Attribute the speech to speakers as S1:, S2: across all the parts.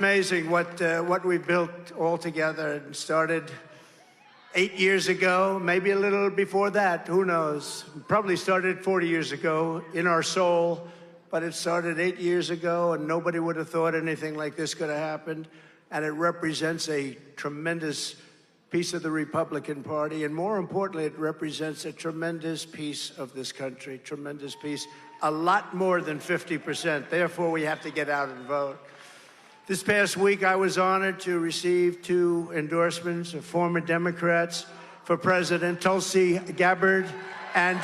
S1: Amazing what we built all together. And started 8 years ago, maybe a little before that, who knows? Probably started 40 years ago in our soul, but it started 8 years ago, and nobody would have thought anything like this could have happened. And it represents a tremendous piece of the Republican Party, and more importantly, it represents a tremendous piece of this country, tremendous piece, a lot more than 50%. Therefore, we have to get out and vote. This past week, I was honored to receive 2 endorsements of former Democrats for president, Tulsi Gabbard and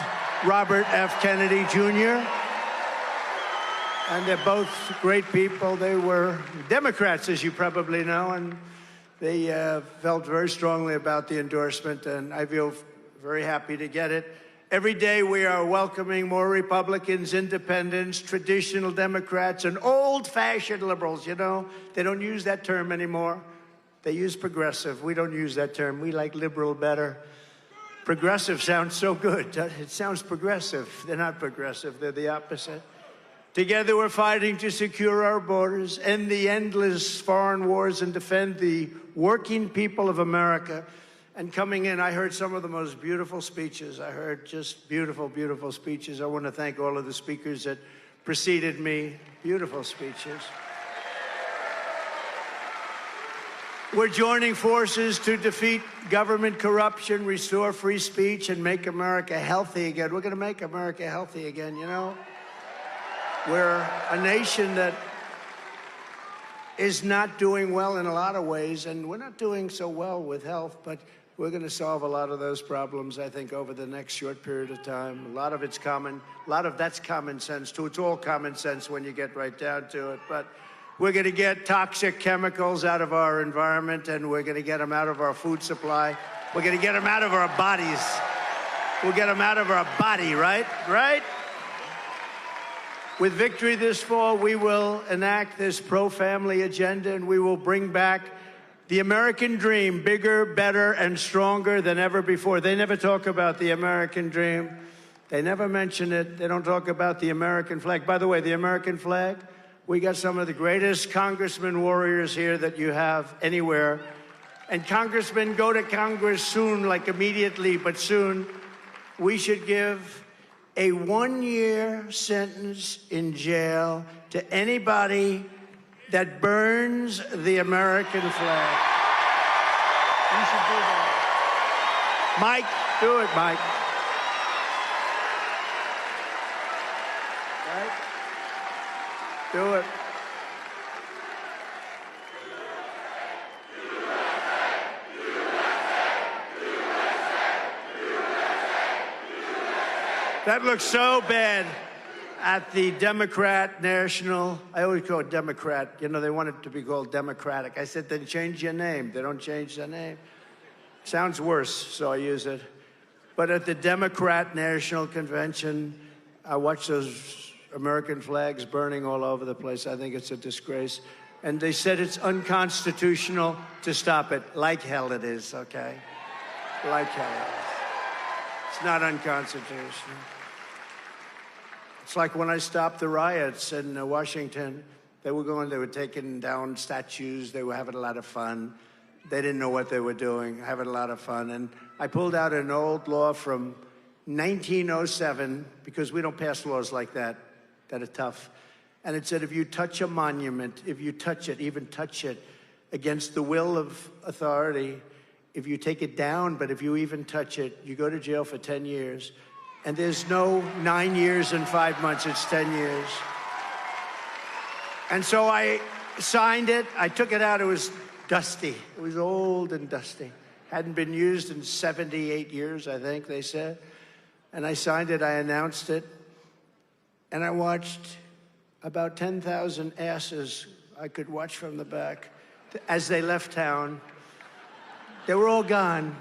S1: Robert F. Kennedy, Jr. And they're both great people. They were Democrats, as you probably know, and they felt very strongly about the endorsement, and I feel very happy to get it. Every day we are welcoming more Republicans, independents, traditional Democrats, and old-fashioned liberals. You know, they don't use that term anymore. They use progressive. We don't use that term. We like liberal better. Progressive sounds so good. It sounds progressive. They're not progressive. They're the opposite. Together we're fighting to secure our borders, end the endless foreign wars, and defend the working people of America. And coming in, I heard some of the most beautiful speeches. I heard just beautiful, beautiful speeches. I want to thank all of the speakers that preceded me. Beautiful speeches. We're joining forces to defeat government corruption, restore free speech, and make America healthy again. We're going to make America healthy again, you know? We're a nation that is not doing well in a lot of ways, and we're not doing so well with health, but we're going to solve a lot of those problems, I think, over the next short period of time. A lot of it's common. A lot of that's common sense, too. It's all common sense when you get right down to it. But we're going to get toxic chemicals out of our environment, and we're going to get them out of our food supply. We're going to get them out of our bodies. We'll get them out of our body, right? Right? With victory this fall, we will enact this pro-family agenda, and we will bring back the American dream, bigger, better, and stronger than ever before. They never talk about the American dream. They never mention it. They don't talk about the American flag. By the way, the American flag, we got some of the greatest congressmen warriors here that you have anywhere. And congressmen, go to Congress soon, like immediately, but soon. We should give a 1-year sentence in jail to anybody that burns the American flag. You should do that. Mike, do it, Mike. Right? Do it. That looks so bad at the Democrat National. I always call it Democrat. You know, they want it to be called Democratic. I said, then change your name. They don't change their name. Sounds worse, so I use it. But at the Democrat National Convention, I watched those American flags burning all over the place. I think it's a disgrace. And they said it's unconstitutional to stop it. Like hell it is, okay? Like hell it is. It's not unconstitutional. It's like when I stopped the riots in Washington. They were taking down statues. They were having a lot of fun. They didn't know what they were doing, having a lot of fun. And I pulled out an old law from 1907, because we don't pass laws like that are tough. And it said, if you touch a monument, if you touch it, even touch it against the will of authority, if you take it down, but if you even touch it, you go to jail for 10 years. And there's no 9 years and 5 months, it's 10 years. And so I signed it. I took it out. It was dusty. It was old and dusty. Hadn't been used in 78 years, I think they said. And I signed it. I announced it. And I watched about 10,000 asses I could watch from the back as they left town. They were all gone.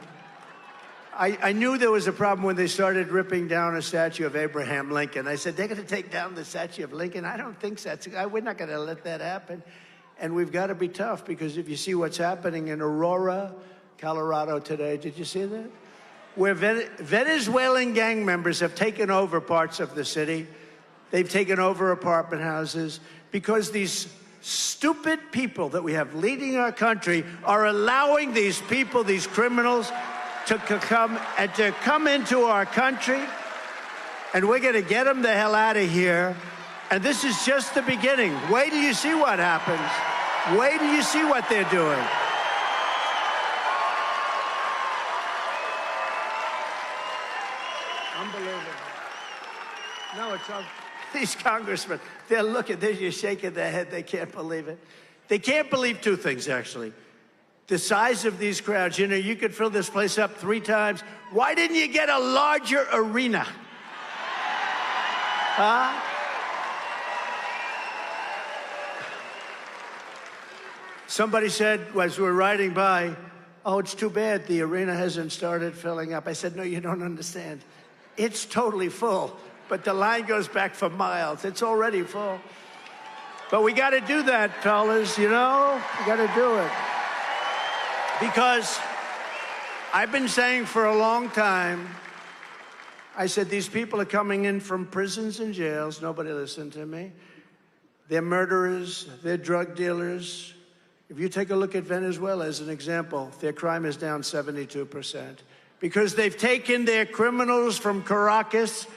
S1: I knew there was a problem when they started ripping down a statue of Abraham Lincoln. I said, they're going to take down the statue of Lincoln? I don't think so. We're not going to let that happen. And we've got to be tough, because if you see what's happening in Aurora, Colorado today, did you see that? Where Venezuelan gang members have taken over parts of the city. They've taken over apartment houses because these stupid people that we have leading our country are allowing these people, these criminals, to come into our country, and we're going to get them the hell out of here. And this is just the beginning. Wait till you see what happens. Wait till you see what they're doing. Unbelievable. No, it's these congressmen, they're looking, they're just shaking their head. They can't believe it. They can't believe two things, actually. The size of these crowds. You know, you could fill this place up 3 times. Why didn't you get a larger arena? Huh? Somebody said, as we were riding by, oh, it's too bad the arena hasn't started filling up. I said, no, you don't understand. It's totally full, but the line goes back for miles. It's already full. But we got to do that, fellas, you know? We got to do it. Because I've been saying for a long time, I said, these people are coming in from prisons and jails. Nobody listened to me. They're murderers. They're drug dealers. If you take a look at Venezuela as an example, their crime is down 72%. Because they've taken their criminals from Caracas.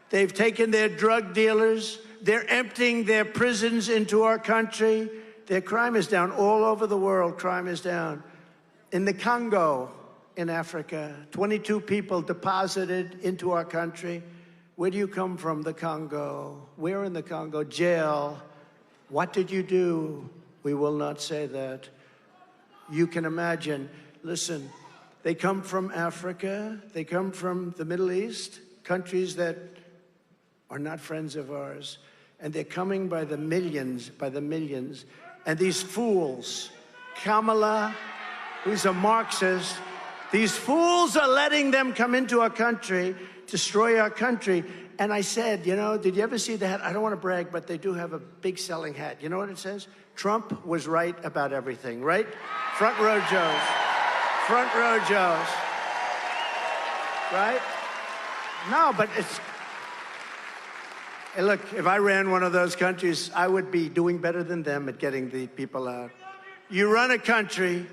S1: They've taken their drug dealers. They're emptying their prisons into our country. Their crime is down. All over the world, crime is down. In the Congo, in Africa, 22 people deposited into our country. Where do you come from? The Congo. Where in the Congo? Jail. What did you do? We will not say that. You can imagine. Listen, they come from Africa. They come from the Middle East, countries that are not friends of ours. And they're coming by the millions, And these fools, Kamala, who's a Marxist, these fools are letting them come into our country, destroy our country. And I said, you know, did you ever see the hat? I don't want to brag, but they do have a big selling hat. You know what it says? Trump was right about everything, right? Front row Joes. Front row Joes. Right? No, but it's... Hey, look, if I ran one of those countries, I would be doing better than them at getting the people out. You run a country,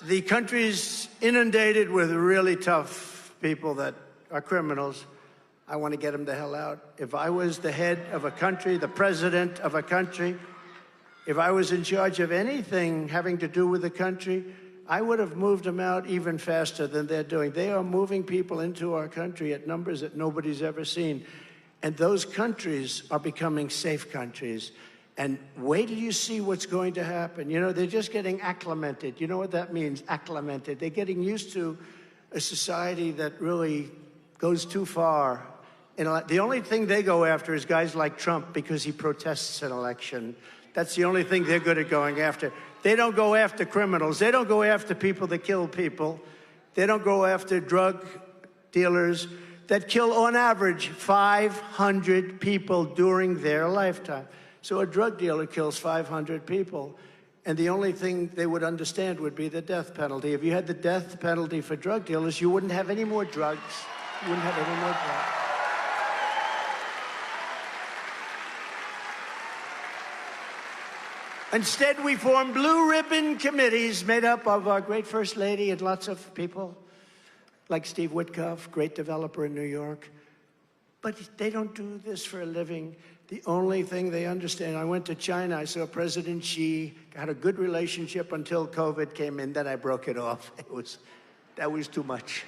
S1: the country's inundated with really tough people that are criminals. I want to get them the hell out. If I was the head of a country, the president of a country, if I was in charge of anything having to do with the country, I would have moved them out even faster than they're doing. They are moving people into our country at numbers that nobody's ever seen. And those countries are becoming safe countries. And wait till you see what's going to happen. You know, they're just getting acclimated. You know what that means, acclimated? They're getting used to a society that really goes too far. And the only thing they go after is guys like Trump because he protests an election. That's the only thing they're good at going after. They don't go after criminals. They don't go after people that kill people. They don't go after drug dealers that kill, on average, 500 people during their lifetime. So a drug dealer kills 500 people, and the only thing they would understand would be the death penalty. If you had the death penalty for drug dealers, you wouldn't have any more drugs. You wouldn't have any more drugs. Instead, we formed blue ribbon committees made up of our great First Lady and lots of people, like Steve Witkoff, great developer in New York. But they don't do this for a living. The only thing they understand, I went to China, I saw President Xi, had a good relationship until COVID came in, then I broke it off. That was too much.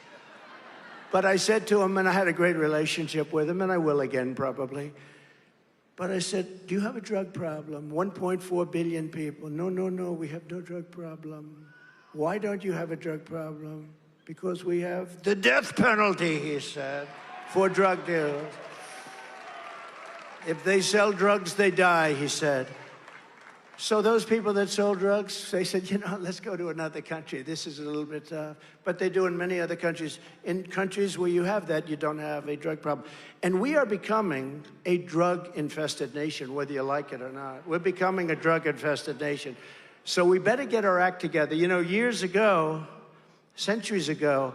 S1: But I said to him, and I had a great relationship with him, and I will again probably. But I said, do you have a drug problem? 1.4 billion people. No, no, no, we have no drug problem. Why don't you have a drug problem? Because we have the death penalty, he said, for drug dealers. If they sell drugs, they die, he said. So those people that sold drugs, they said, you know, let's go to another country. This is a little bit tough. But they do in many other countries. In countries where you have that, you don't have a drug problem. And we are becoming a drug-infested nation, whether you like it or not. We're becoming a drug-infested nation. So we better get our act together. You know, years ago, centuries ago,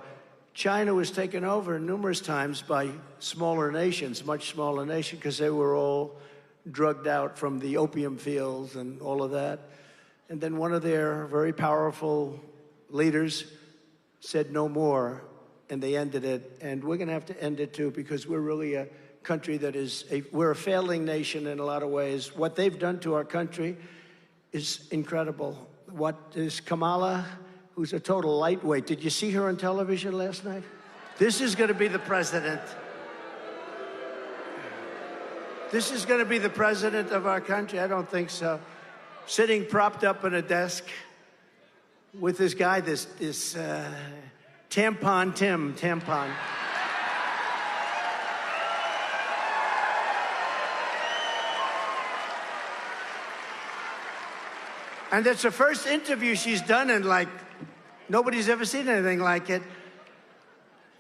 S1: China was taken over numerous times by smaller nations, much smaller nations, because they were all drugged out from the opium fields and all of that. And then one of their very powerful leaders said no more, and they ended it. And we're going to have to end it too, because we're really a country that is, we're a failing nation in a lot of ways. What they've done to our country is incredible. What is Kamala, who's a total lightweight. Did you see her on television last night? This is going to be the president. This is going to be the president of our country? I don't think so. Sitting propped up in a desk with this guy, this Tampon Tim. And it's the first interview she's done, and like, nobody's ever seen anything like it.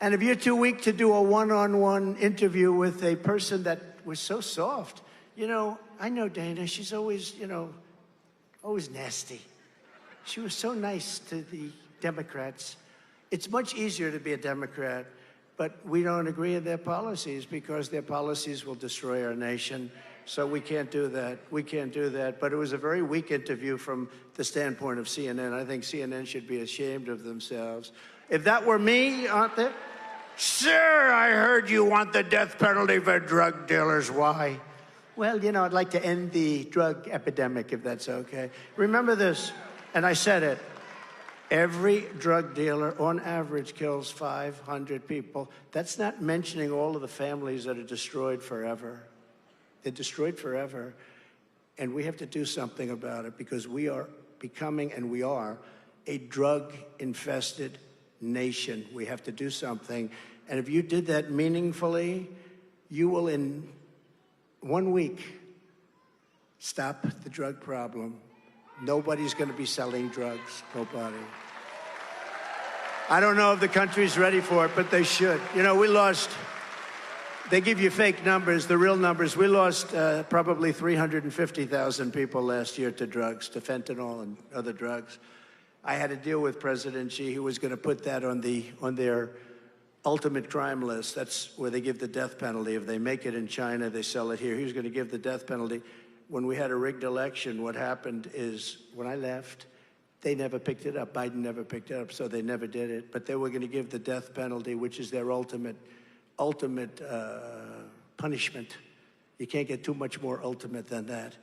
S1: And if you're too weak to do a one-on-one interview with a person that was so soft, you know, I know Dana, she's always, you know, always nasty. She was so nice to the Democrats. It's much easier to be a Democrat, but we don't agree with their policies because their policies will destroy our nation. So we can't do that. We can't do that. But it was a very weak interview from the standpoint of CNN. I think CNN should be ashamed of themselves. If that were me, aren't they? Sir, I heard you want the death penalty for drug dealers. Why? Well, you know, I'd like to end the drug epidemic, if that's okay. Remember this, and I said it. Every drug dealer, on average, kills 500 people. That's not mentioning all of the families that are destroyed forever. They're destroyed forever. And we have to do something about it because we are becoming, and we are, a drug-infested nation. We have to do something. And if you did that meaningfully, you will, in 1 week, stop the drug problem. Nobody's going to be selling drugs. Nobody. I don't know if the country's ready for it, but they should. You know, we lost, they give you fake numbers, the real numbers. We lost probably 350,000 people last year to drugs, to fentanyl and other drugs. I had a deal with President Xi, who was going to put that on their ultimate crime list. That's where they give the death penalty. If they make it in China, they sell it here. He was going to give the death penalty. When we had a rigged election, what happened is, when I left, they never picked it up. Biden never picked it up, so they never did it. But they were going to give the death penalty, which is their ultimate punishment. You can't get too much more ultimate than that.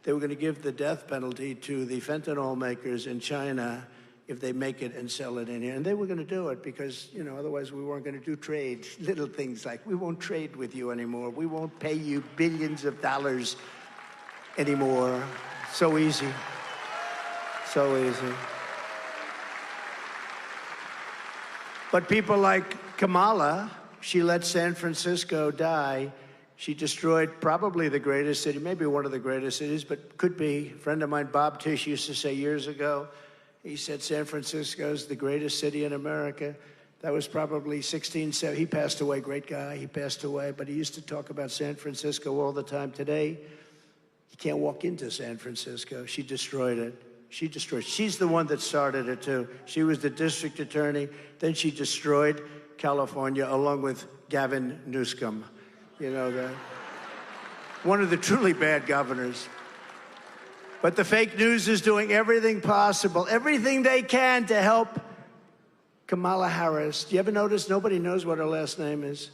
S1: They were going to give the death penalty to the fentanyl makers in China if they make it and sell it in here. And they were going to do it because, you know, otherwise we weren't going to do trade. Little things like, we won't trade with you anymore. We won't pay you billions of dollars anymore. So easy. So easy. But people like Kamala, she let San Francisco die. She destroyed probably the greatest city, maybe one of the greatest cities, but could be. A friend of mine, Bob Tisch, used to say years ago, he said San Francisco is the greatest city in America. That was probably 1670. He passed away, great guy, he passed away, but he used to talk about San Francisco all the time. Today, you can't walk into San Francisco. She destroyed it. She destroyed it. She's the one that started it, too. She was the district attorney. Then she destroyed California, along with Gavin Newsom. You know, one of the truly bad governors. But the fake news is doing everything possible, everything they can to help Kamala Harris. Do you ever notice nobody knows what her last name is?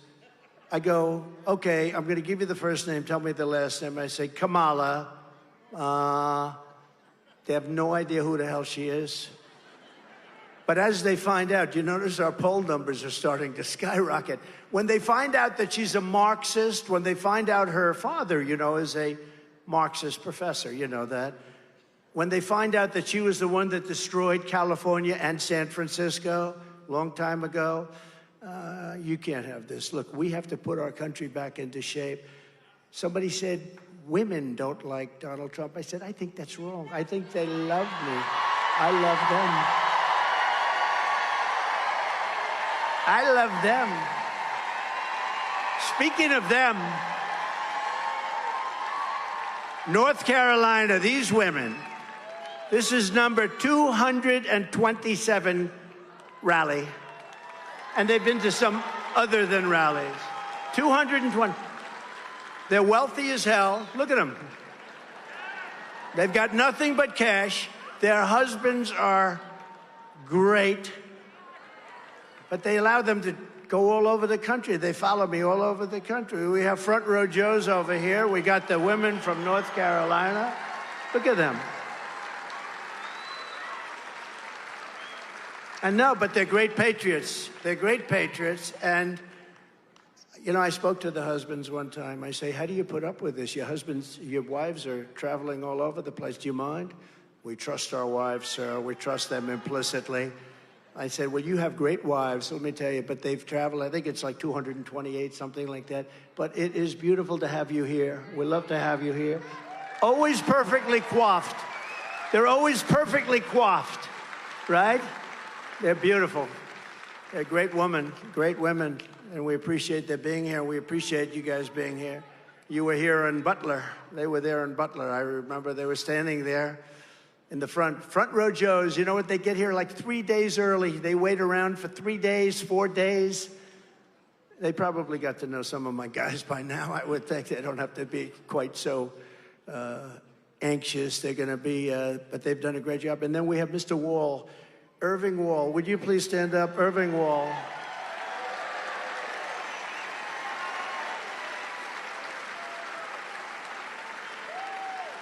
S1: I go, okay, I'm going to give you the first name. Tell me the last name. I say, Kamala. They have no idea who the hell she is. But as they find out, you notice our poll numbers are starting to skyrocket. When they find out that she's a Marxist, when they find out her father, you know, is a Marxist professor, you know that. When they find out that she was the one that destroyed California and San Francisco a long time ago, you can't have this. Look, we have to put our country back into shape. Somebody said, women don't like Donald Trump. I said, I think that's wrong. I think they love me. I love them. I love them. Speaking of them, North Carolina, these women, this is number 227 rally. And they've been to some other than rallies. 220. They're wealthy as hell. Look at them. They've got nothing but cash. Their husbands are great. But they allow them to go all over the country. They follow me all over the country. We have front row Joes over here. We got the women from North Carolina. Look at them. And no, but they're great patriots. They're great patriots. And, you know, I spoke to the husbands one time. I say, how do you put up with this? Your wives are traveling all over the place. Do you mind? We trust our wives, sir. We trust them implicitly. I said, well, you have great wives, let me tell you, but they've traveled, I think it's like 228, something like that. But it is beautiful to have you here. We love to have you here. Always perfectly coiffed. They're always perfectly coiffed, right? They're beautiful. They're great women, and we appreciate their being here. We appreciate you guys being here. You were here in Butler. They were there in Butler. I remember they were standing there in the front row Joes. You know what? They get here like 3 days early. They wait around for 3 days, 4 days. They probably got to know some of my guys by now. I would think they don't have to be quite so anxious. They're going to be, but they've done a great job. And then we have Mr. Wall, Irving Wall. Would you please stand up, Irving Wall?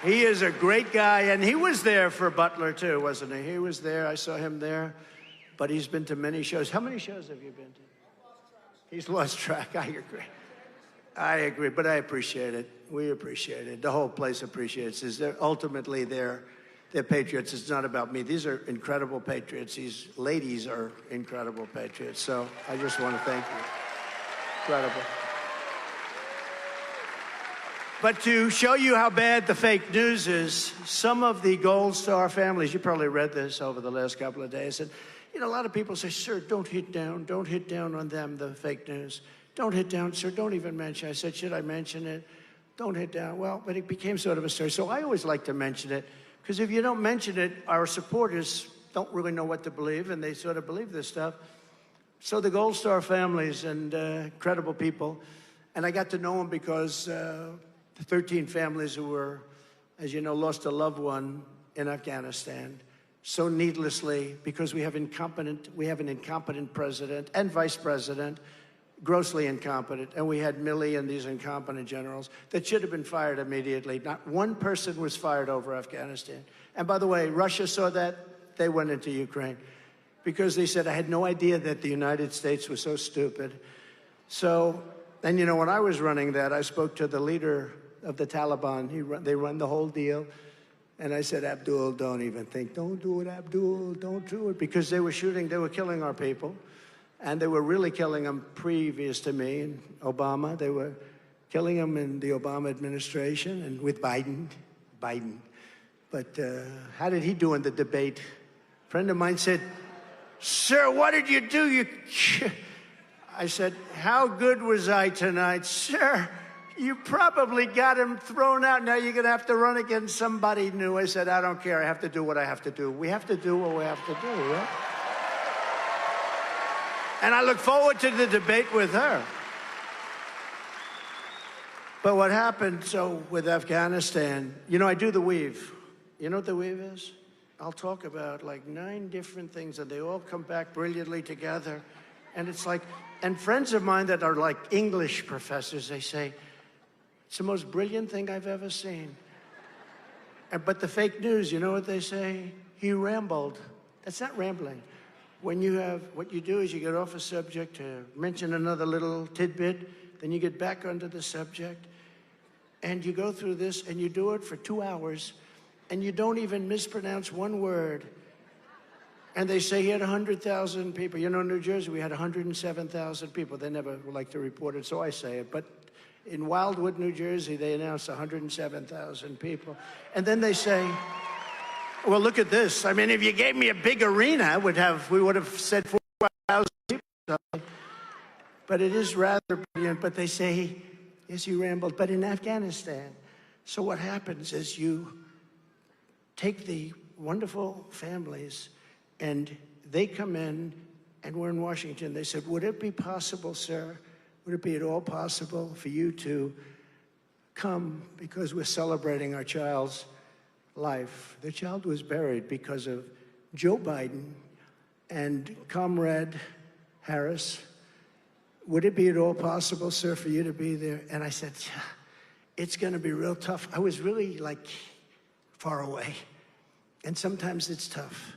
S1: He is a great guy, and he was there for Butler, too, wasn't he? He was there. I saw him there. But he's been to many shows. How many shows have you been to? He's lost track. I agree. I agree, but I appreciate it. We appreciate it. The whole place appreciates it. Ultimately, they're patriots. It's not about me. These are incredible patriots. These ladies are incredible patriots. So I just want to thank you. Incredible. But to show you how bad the fake news is, some of the Gold Star families, you probably read this over the last couple of days, and you know, a lot of people say, sir, don't hit down on them, the fake news. Don't hit down, sir, don't even mention. I said, should I mention it? Don't hit down. Well, but it became sort of a story. So I always like to mention it, because if you don't mention it, our supporters don't really know what to believe, and they sort of believe this stuff. So the Gold Star families and incredible people, and I got to know them because the 13 families who were, as you know, lost a loved one in Afghanistan so needlessly because we have an incompetent president and vice president, grossly incompetent, and we had Milley and these incompetent generals that should have been fired immediately. Not one person was fired over Afghanistan. And by the way, Russia saw that. They went into Ukraine because they said, I had no idea that the United States was so stupid. So, and you know, when I was running that, I spoke to the leader of the Taliban. They run the whole deal. And I said, Abdul, don't even think. Don't do it, Abdul. Don't do it. Because they were killing our people. And they were really killing them previous to me and Obama. They were killing them in the Obama administration and with Biden. But how did he do in the debate? A friend of mine said, sir, what did you do? I said, how good was I tonight? Sir, you probably got him thrown out. Now you're going to have to run against somebody new. I said, I don't care. I have to do what I have to do. We have to do what we have to do, right? And I look forward to the debate with her. But what happened, so with Afghanistan, you know, I do the weave. You know what the weave is? I'll talk about like 9 different things, and they all come back brilliantly together. And it's like, and friends of mine that are like English professors, they say, it's the most brilliant thing I've ever seen. But the fake news, you know what they say? He rambled. That's not rambling. When you have, what you do is you get off a subject to mention another little tidbit, then you get back onto the subject, and you go through this, and you do it for 2 hours, and you don't even mispronounce one word. And they say he had 100,000 people. You know, in New Jersey, we had 107,000 people. They never like to report it, so I say it. But in Wildwood, New Jersey, they announced 107,000 people. And then they say, well, look at this. I mean, if you gave me a big arena, we would have said 4,000 people. But it is rather brilliant. But they say, yes, you rambled. But in Afghanistan, so what happens is you take the wonderful families, and they come in, and we're in Washington. They said, would it be possible, sir, would it be at all possible for you to come because we're celebrating our child's life. The child was buried because of Joe Biden and Comrade Harris. Would it be at all possible, sir, for you to be there? And I said, yeah, it's going to be real tough. I was really, like, far away. And sometimes it's tough.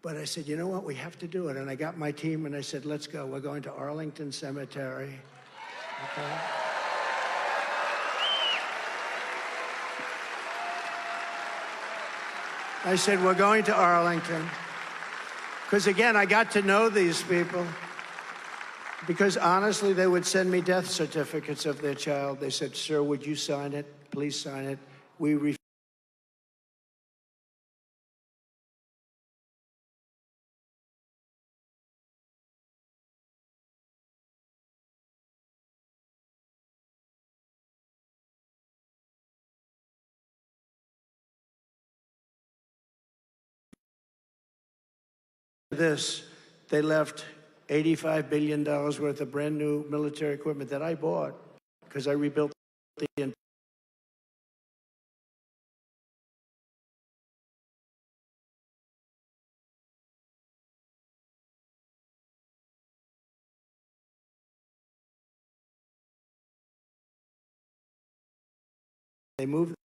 S1: But I said, you know what? We have to do it. And I got my team, and I said, let's go. We're going to Arlington Cemetery. Okay? I said, we're going to Arlington. Because, again, I got to know these people. Because, honestly, they would send me death certificates of their child. They said, sir, would you sign it? Please sign it. We refuse. This, they left $85 billion worth of brand new military equipment that I bought because I rebuilt the. They moved the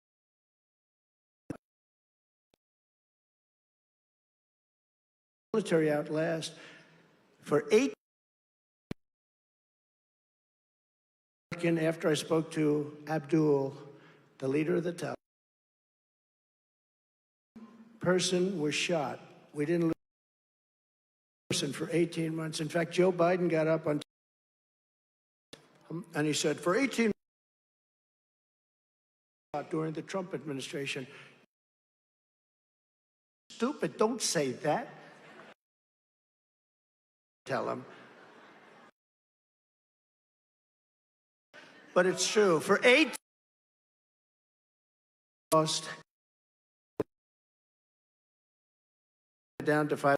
S1: military out last for 8. After I spoke to Abdul, the leader of the Taliban, person was shot. We didn't lose a person for 18 months. In fact, Joe Biden got up on and he said, for 18 months during the Trump administration. Stupid, don't say that. Tell him. But it's true. For 8 lost down to 5.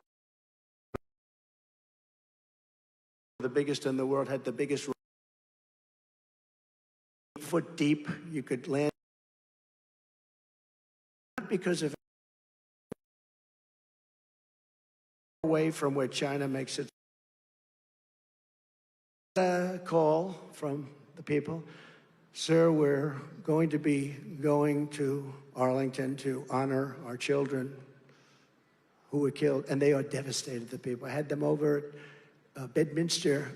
S1: The biggest in the world, had the biggest foot deep. You could land not because of away from where China makes it. A call from the people, sir, we're going to be going to Arlington to honor our children who were killed, and they are devastated, the people. I had them over at Bedminster,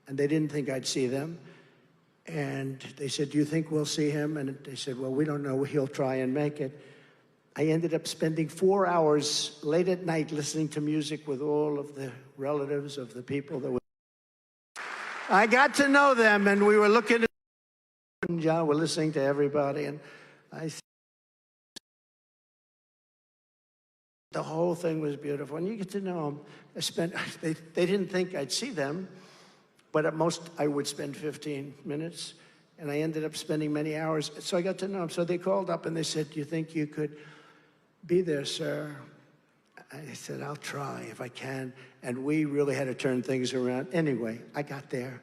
S1: and they didn't think I'd see them. And they said, do you think we'll see him? And they said, well, we don't know. He'll try and make it. I ended up spending 4 hours late at night listening to music with all of the relatives of the people that were. I got to know them, and we were looking at John, we're listening to everybody, and the whole thing was beautiful. And you get to know them. They didn't think I'd see them, but at most I would spend 15 minutes, and I ended up spending many hours. So I got to know them. So they called up and they said, do you think you could be there, sir? I said, I'll try if I can. And we really had to turn things around. Anyway, I got there.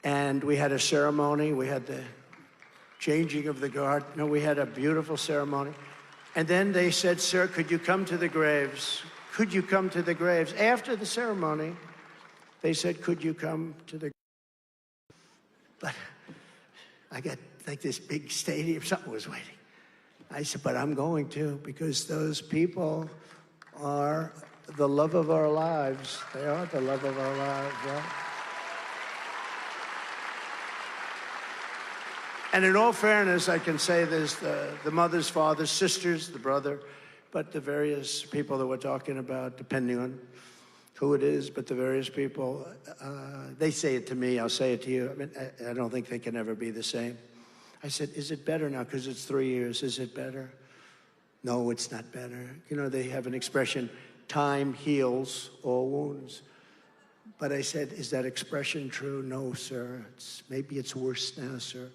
S1: And we had a ceremony. We had the changing of the guard. No, we had a beautiful ceremony. And then they said, sir, could you come to the graves? Could you come to the graves? After the ceremony, they said, could you come to the graves? But I got like this big stadium. Something was waiting. I said, but I'm going to, because those people are the love of our lives. They are the love of our lives, right? And in all fairness, I can say there's the mother's, father's, sisters, the brother, but the various people that we're talking about, depending on who it is, but the various people, they say it to me, I'll say it to you. I mean, I don't think they can ever be the same. I said, is it better now? Because it's 3 years. Is it better? No, it's not better. You know, they have an expression, time heals all wounds. But I said, is that expression true? No, sir. Maybe it's worse now, sir.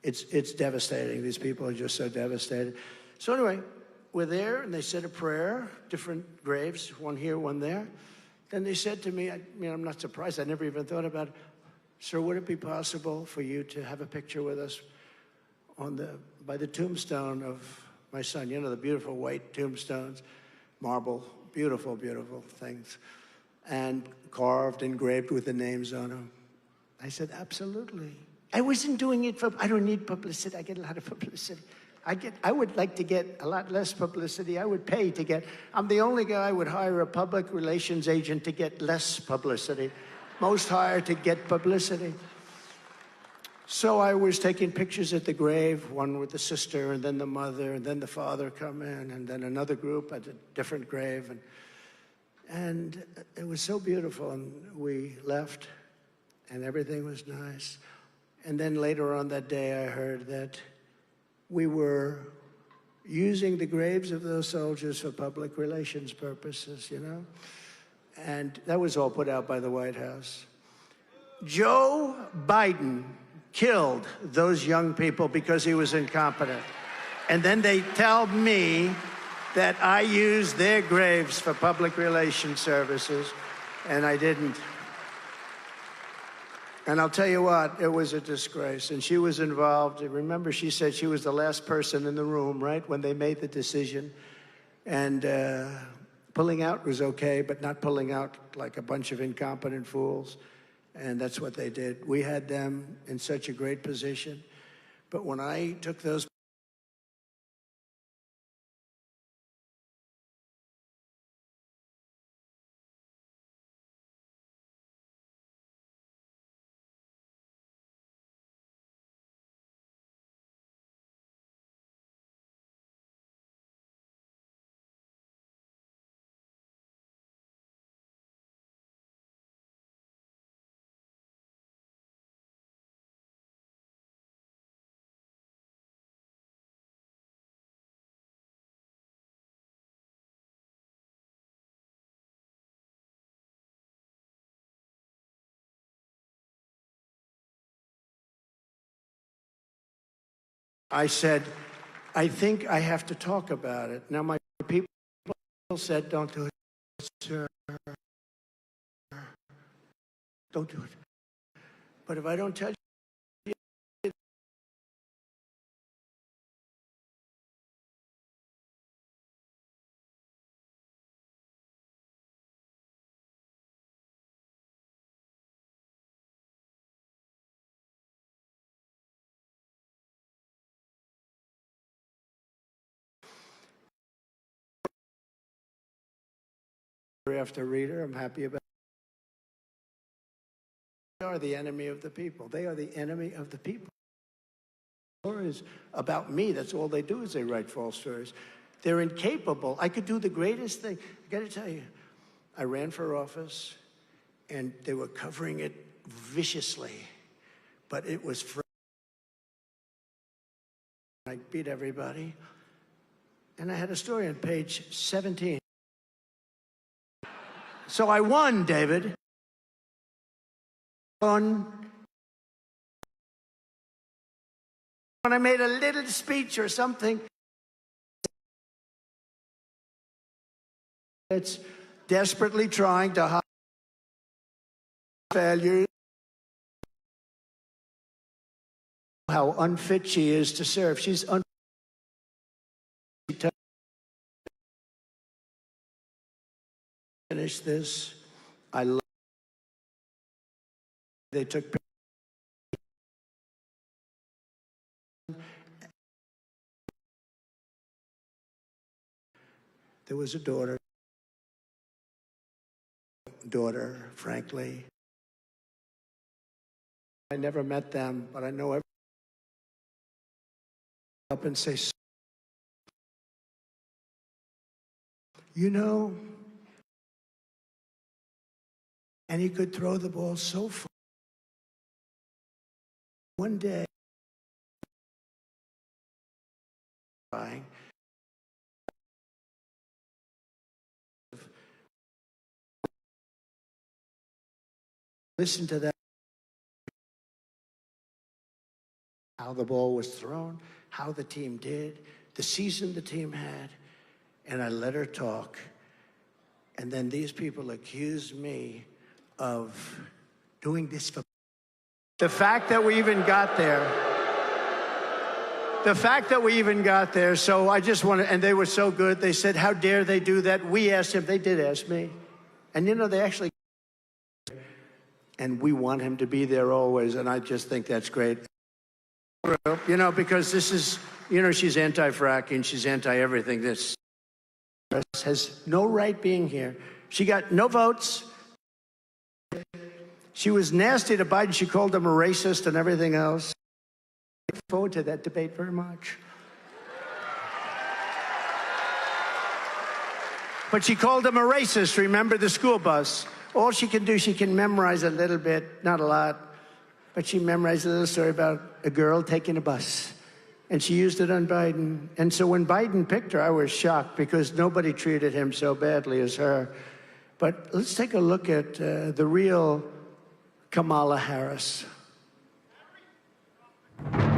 S1: It's devastating. These people are just so devastated. So anyway, we're there, and they said a prayer, different graves, one here, one there. Then they said to me, I'm not surprised. I never even thought about it. Sir, would it be possible for you to have a picture with us? by the tombstone of my son. You know, the beautiful white tombstones, marble, beautiful, beautiful things, and carved, engraved with the names on them. I said, absolutely. I wasn't doing it I don't need publicity. I get a lot of publicity. I would like to get a lot less publicity. I would pay to get, I'm the only guy who would hire a public relations agent to get less publicity. Most hire to get publicity. So I was taking pictures at the grave, one with the sister, and then the mother, and then the father come in, and then another group at a different grave. And it was so beautiful, and we left, and everything was nice. And then later on that day, I heard that we were using the graves of those soldiers for public relations purposes, you know? And that was all put out by the White House. Joe Biden killed those young people because he was incompetent. And then they tell me that I used their graves for public relations services, and I didn't. And I'll tell you what, it was a disgrace. And she was involved. Remember, she said she was the last person in the room, right, when they made the decision. And pulling out was okay, but not pulling out like a bunch of incompetent fools. And that's what they did. We had them in such a great position. But when I took those I said, I think I have to talk about it. Now, my people said, don't do it, sir. Don't do it. But if I don't tell you, after reader, I'm happy about it. They are the enemy of the people. They are the enemy of the people. Stories about me, that's all they do is they write false stories. They're incapable. I could do the greatest thing. I got to tell you, I ran for office, and they were covering it viciously, but it was free. I beat everybody, and I had a story on page 17. So I won, David. When I made a little speech or something, it's desperately trying to hide failures, how unfit she is to serve. She's unfit. Finish this. I love. They took. There was a daughter, frankly. I never met them, but I know everyone up and say, you know, and he could throw the ball so far. One day, listen to that, how the ball was thrown, how the team did, the season the team had, and I let her talk. And then these people accused me of doing this for the fact that we even got there. the fact that we even got there, so I just want to, and they were so good. They said, how dare they do that? We asked him. They did ask me. And, you know, they actually, and we want him to be there always, and I just think that's great. You know, because this is, you know, she's anti-fracking, she's anti-everything. This has no right being here. She got no votes. She was nasty to Biden. She called him a racist and everything else. I look forward to that debate very much. But she called him a racist. Remember the school bus? All she can do, she can memorize a little bit, not a lot, but she memorized a little story about a girl taking a bus. And she used it on Biden. And so when Biden picked her, I was shocked because nobody treated him so badly as her. But let's take a look at the real Kamala Harris.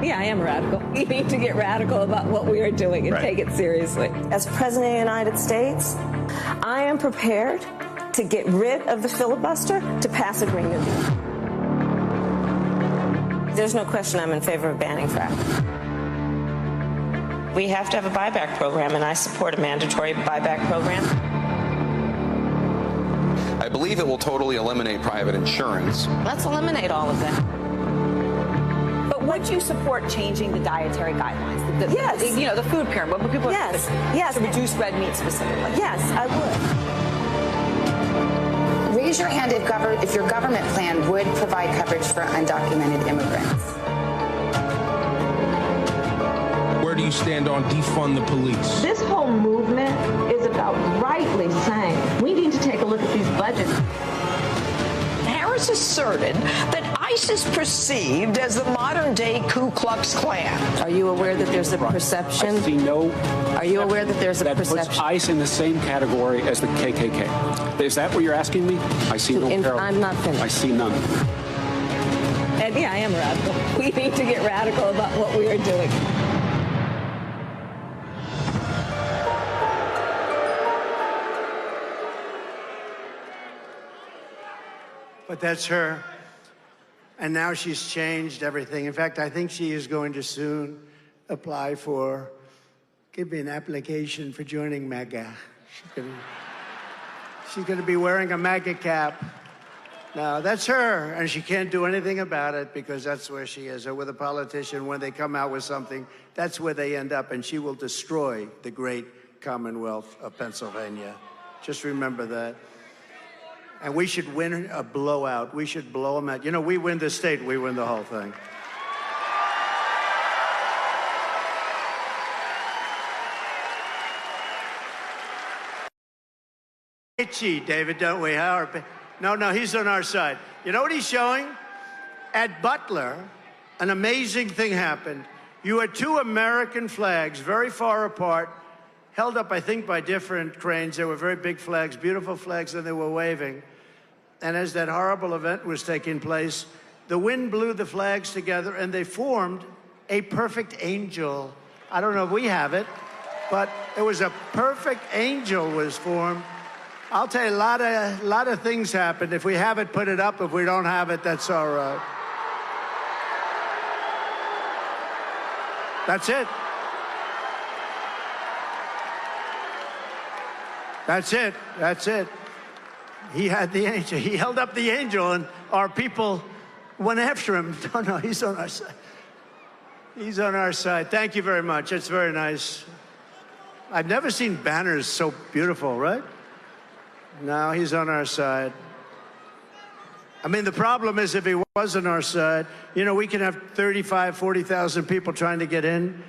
S2: Yeah, I am radical. We need to get radical about what we are doing and take it seriously.
S3: As President of the United States, I am prepared to get rid of the filibuster to pass a Green New Deal. There's no question I'm in favor of banning fracking. We have to have a buyback program, and I support a mandatory buyback program.
S4: I believe it will totally eliminate private insurance.
S3: Let's eliminate all of that.
S5: But would you support changing the dietary guidelines?
S3: Yes.
S5: You know, the food pyramid. What people
S3: Yes.
S5: To reduce red meat specifically.
S3: Yes, I would.
S6: Raise your hand if your government plan would provide coverage for undocumented immigrants.
S7: Where do you stand on defund the police?
S8: This whole movement is about rightly saying we need to take a look at these budgets.
S9: Harris asserted that ICE is perceived as the modern-day Ku Klux Klan.
S3: Are you aware that there's a perception?
S10: I see no.
S3: Are you aware that there's a perception?
S10: That puts ICE in the same category as the KKK. Is that what you're asking me? I see no parallel.
S3: I'm not finished.
S10: I see none.
S2: And yeah, I am radical. We need to get radical about what we are doing.
S1: But that's her. And now she's changed everything. In fact, I think she is going to soon apply for, give me an application for joining MAGA. She's going to be wearing a MAGA cap. Now, that's her, and she can't do anything about it because that's where she is. Or with a politician, when they come out with something, that's where they end up, and she will destroy the great Commonwealth of Pennsylvania. Just remember that. And we should win a blowout. We should blow them out. You know, we win the state, we win the whole thing. Itchy, David, don't we? No, he's on our side. You know what he's showing? At Butler, an amazing thing happened. You had two American flags very far apart, held up, I think, by different cranes. They were very big flags, beautiful flags, and they were waving. And as that horrible event was taking place, the wind blew the flags together, and they formed a perfect angel. I don't know if we have it, but it was a perfect angel was formed. I'll tell you, a lot of things happened. If we have it, put it up. If we don't have it, that's all right. That's it. That's it. That's it. He had the angel. He held up the angel, and our people went after him. No, he's on our side. He's on our side. Thank you very much. It's very nice. I've never seen banners so beautiful, right? No, he's on our side. I mean, the problem is if he was on our side, you know, we can have 35, 40,000 people trying to get in.